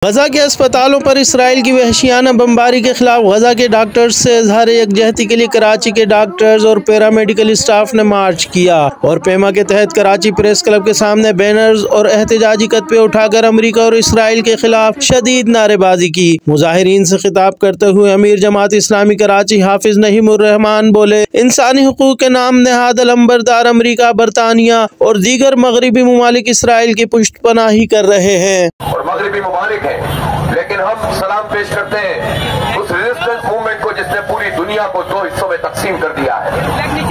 غزہ کے اسپتالوں پر اسرائیل کی وحشیانہ بمباری کے خلاف غزہ کے ڈاکٹرز سے اظہار یکجہتی کے لیے کراچی کے ڈاکٹرز اور پیرامیڈیکل اسٹاف نے مارچ کیا اور پیما کے تحت کراچی پریس کلب کے سامنے بینرز اور احتجاجی کتبے اٹھا کر امریکہ اور اسرائیل کے خلاف شدید نعرے بازی کی۔ مظاہرین سے خطاب کرتے ہوئے امیر جماعت اسلامی کراچی حافظ نعیم الرحمان بولے، انسانی حقوق کے نام نہاد علمبردار امریکہ، برطانیہ اور دیگر مغربی ممالک اسرائیل کی پشت پناہی کر رہے ہیں اور مغربی ممالک ہیں، لیکن ہم سلام پیش کرتے ہیں اس ریزسٹنس موومنٹ کو جس نے پوری دنیا کو دو حصوں میں تقسیم کر دیا ہے،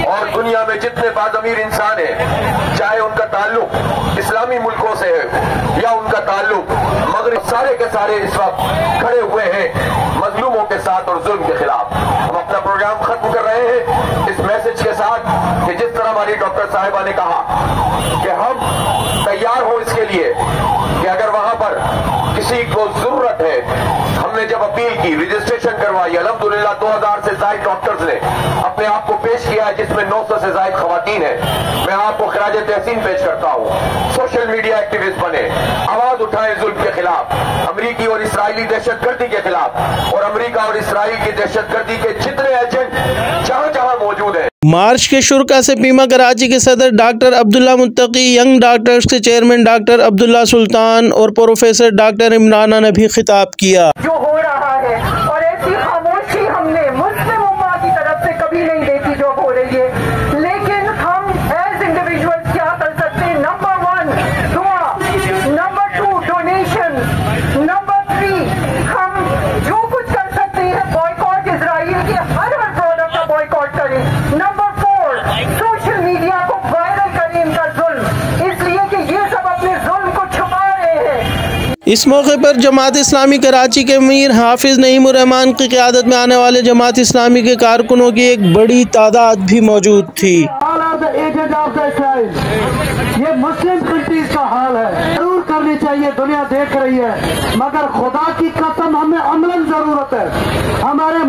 اور دنیا میں جتنے بعض امیر انسان ہیں، چاہے ان کا تعلق اسلامی ملکوں سے ہے یا ان کا تعلق مغرب، سارے کے سارے اس وقت کھڑے ہوئے ہیں مظلوموں کے ساتھ اور ظلم کے خلاف۔ ہم اپنا پروگرام ختم کر رہے ہیں اس میسج کے ساتھ کہ جس طرح ہماری ڈاکٹر صاحبہ نے کہا کہ ہم تیار ہوں اس کے لیے کہ اگر وہاں پر کسی کو ضرورت ہے، ہم نے جب اپیل کی، رجسٹریشن کروائی، الحمدللہ 2000 سے زائد ڈاکٹرز نے اپنے آپ کو پیش کیا ہے، جس میں 900 سے زائد خواتین ہیں۔ میں آپ کو خراج تحسین پیش کرتا ہوں، سوشل میڈیا ایکٹیوسٹ بنے، آواز اٹھائیں ظلم کے خلاف، امریکی اور اسرائیلی دہشت گردی کے خلاف، اور امریکہ اور اسرائیل کی دہشت گردی کے جتنے ایجنٹ جہاں جہاں موجود ہیں۔ مارچ کے شرکا سے پیما کراچی کے صدر ڈاکٹر عبداللہ متقی، ینگ ڈاکٹرز کے چیئرمین ڈاکٹر عبداللہ سلطان اور پروفیسر ڈاکٹر عمرانہ نے بھی خطاب کیا۔ جو ہو رہا ہے اور ایسی خاموشی ہم نے مسلم امہ کی طرف سے کبھی نہیں دیکھی جو ہو رہی ہے، لیکن ہم ایز انڈیویجول کیا کر سکتے ہیں؟ نمبر 1 دعا، نمبر 2 ڈونیشن، نمبر 3 ہم جو کچھ کر سکتے ہیں بوائیکاٹ، اسرائیل کی ہر پروڈکٹ کا بوائیکاٹ کریں۔ نمبر 4 سوشل میڈیا کو وائرل کریں ان کا ظلم، اس لیے کہ یہ سب اپنے ظلم کو چھپا رہے ہیں۔ اس موقع پر جماعت اسلامی کراچی کے امیر حافظ نعیم الرحمان کی قیادت میں آنے والے جماعت اسلامی کے کارکنوں کی ایک بڑی تعداد بھی موجود تھی۔ یہ مسلم کنٹریز کا حال ہے، ضرور کرنی چاہیے، دنیا دیکھ رہی ہے، مگر خدا کی قسم ہمیں عملاً ضرورت ہے۔ ہمارے